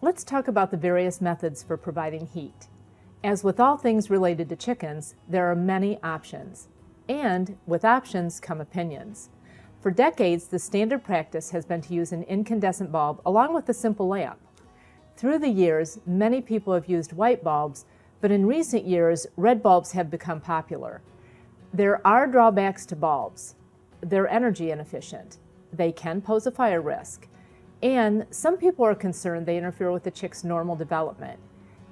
Let's talk about the various methods for providing heat. As with all things related to chickens, there are many options. And with options come opinions. For decades, the standard practice has been to use an incandescent bulb along with a simple lamp. Through the years, many people have used white bulbs, but in recent years, red bulbs have become popular. There are drawbacks to bulbs. They're energy inefficient. They can pose a fire risk. And some people are concerned they interfere with the chick's normal development.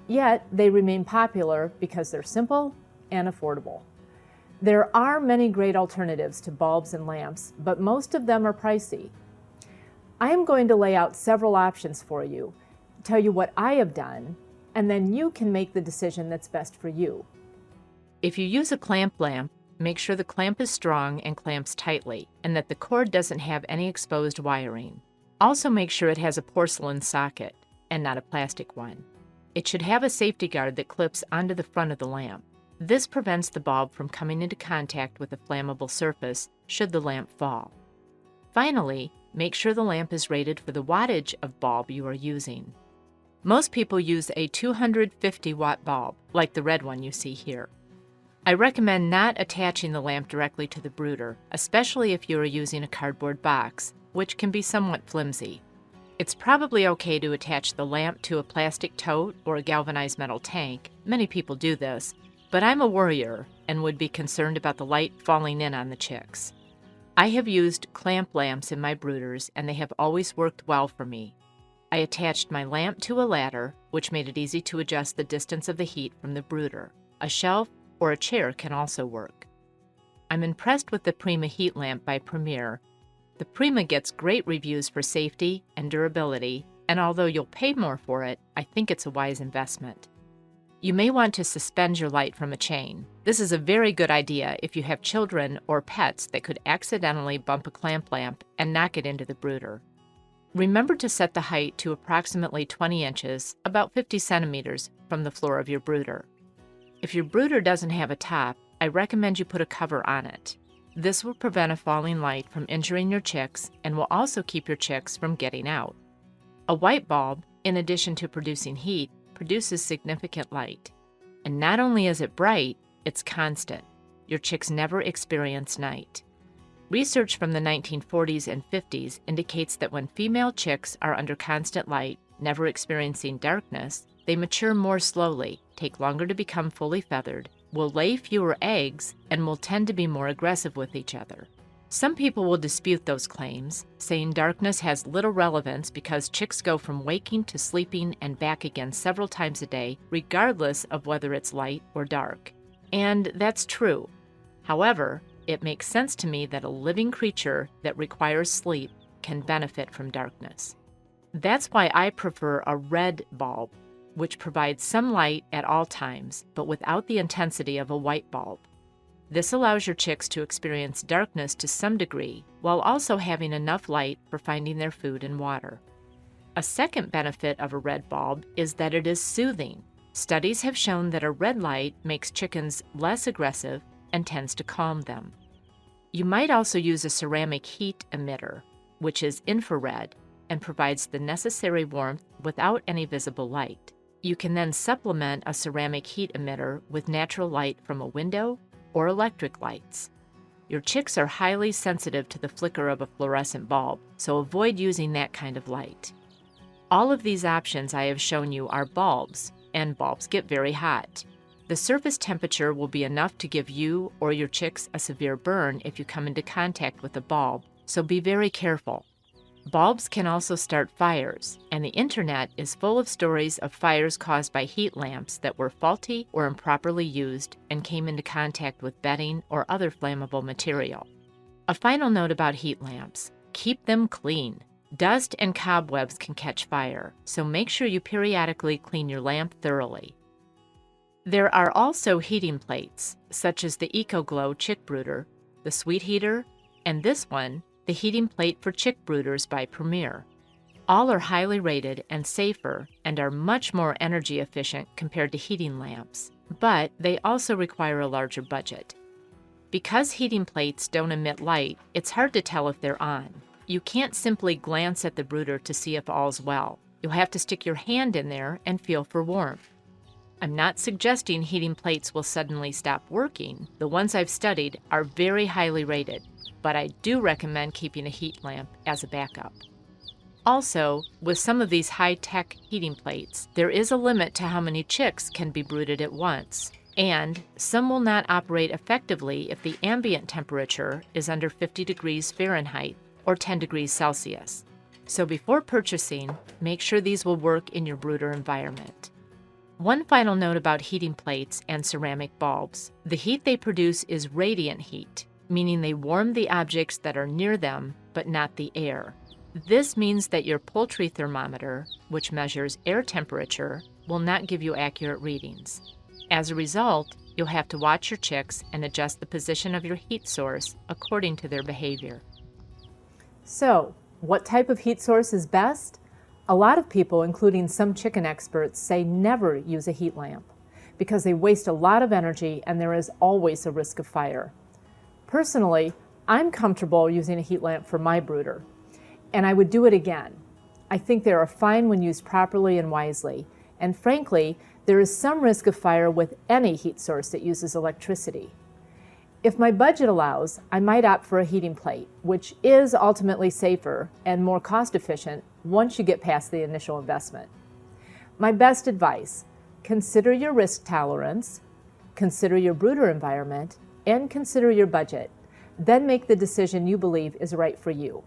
Yet, they remain popular because they're simple and affordable. There are many great alternatives to bulbs and lamps, but most of them are pricey. I am going to lay out several options for you, tell you what I have done, and then you can make the decision that's best for you. If you use a clamp lamp, make sure the clamp is strong and clamps tightly, and that the cord doesn't have any exposed wiring. Also make sure it has a porcelain socket, and not a plastic one. It should have a safety guard that clips onto the front of the lamp. This prevents the bulb from coming into contact with a flammable surface should the lamp fall. Finally, make sure the lamp is rated for the wattage of bulb you are using. Most people use a 250-watt bulb, like the red one you see here. I recommend not attaching the lamp directly to the brooder, especially if you are using a cardboard box, which can be somewhat flimsy. It's probably okay to attach the lamp to a plastic tote or a galvanized metal tank. Many people do this, but I'm a worrier and would be concerned about the light falling in on the chicks. I have used clamp lamps in my brooders, and they have always worked well for me. I attached my lamp to a ladder, which made it easy to adjust the distance of the heat from the brooder. A shelf or a chair can also work. I'm impressed with the Prima heat lamp by Premier. The Prima gets great reviews for safety and durability, and although you'll pay more for it, I think it's a wise investment. You may want to suspend your light from a chain. This is a very good idea if you have children or pets that could accidentally bump a clamp lamp and knock it into the brooder. Remember to set the height to approximately 20 inches, about 50 centimeters, from the floor of your brooder. If your brooder doesn't have a top, I recommend you put a cover on it. This will prevent a falling light from injuring your chicks and will also keep your chicks from getting out. A white bulb, in addition to producing heat, produces significant light. And not only is it bright, it's constant. Your chicks never experience night. Research from the 1940s and 50s indicates that when female chicks are under constant light, never experiencing darkness, they mature more slowly, take longer to become fully feathered, will lay fewer eggs, and will tend to be more aggressive with each other. Some people will dispute those claims, saying darkness has little relevance because chicks go from waking to sleeping and back again several times a day, regardless of whether it's light or dark. And that's true. However, it makes sense to me that a living creature that requires sleep can benefit from darkness. That's why I prefer a red bulb, which provides some light at all times, but without the intensity of a white bulb. This allows your chicks to experience darkness to some degree, while also having enough light for finding their food and water. A second benefit of a red bulb is that it is soothing. Studies have shown that a red light makes chickens less aggressive and tends to calm them. You might also use a ceramic heat emitter, which is infrared and provides the necessary warmth without any visible light. You can then supplement a ceramic heat emitter with natural light from a window or electric lights. Your chicks are highly sensitive to the flicker of a fluorescent bulb, so avoid using that kind of light. All of these options I have shown you are bulbs, and bulbs get very hot. The surface temperature will be enough to give you or your chicks a severe burn if you come into contact with a bulb, so be very careful. Bulbs can also start fires, and the internet is full of stories of fires caused by heat lamps that were faulty or improperly used and came into contact with bedding or other flammable material. A final note about heat lamps: keep them clean. Dust and cobwebs can catch fire, so make sure you periodically clean your lamp thoroughly. There are also heating plates, such as the EcoGlow Chick Brooder, the Sweet Heater, and this one, the Heating Plate for Chick Brooders by Premier. All are highly rated and safer and are much more energy efficient compared to heating lamps, but they also require a larger budget. Because heating plates don't emit light, it's hard to tell if they're on. You can't simply glance at the brooder to see if all's well. You'll have to stick your hand in there and feel for warmth. I'm not suggesting heating plates will suddenly stop working. The ones I've studied are very highly rated, but I do recommend keeping a heat lamp as a backup. Also, with some of these high-tech heating plates, there is a limit to how many chicks can be brooded at once, and some will not operate effectively if the ambient temperature is under 50 degrees Fahrenheit or 10 degrees Celsius. So before purchasing, make sure these will work in your brooder environment. One final note about heating plates and ceramic bulbs. The heat they produce is radiant heat, meaning they warm the objects that are near them, but not the air. This means that your poultry thermometer, which measures air temperature, will not give you accurate readings. As a result, you'll have to watch your chicks and adjust the position of your heat source according to their behavior. So, what type of heat source is best? A lot of people, including some chicken experts, say never use a heat lamp because they waste a lot of energy and there is always a risk of fire. Personally, I'm comfortable using a heat lamp for my brooder, and I would do it again. I think they are fine when used properly and wisely, and frankly, there is some risk of fire with any heat source that uses electricity. If my budget allows, I might opt for a heating plate, which is ultimately safer and more cost-efficient once you get past the initial investment. My best advice: consider your risk tolerance, consider your brooder environment, and consider your budget. Then make the decision you believe is right for you.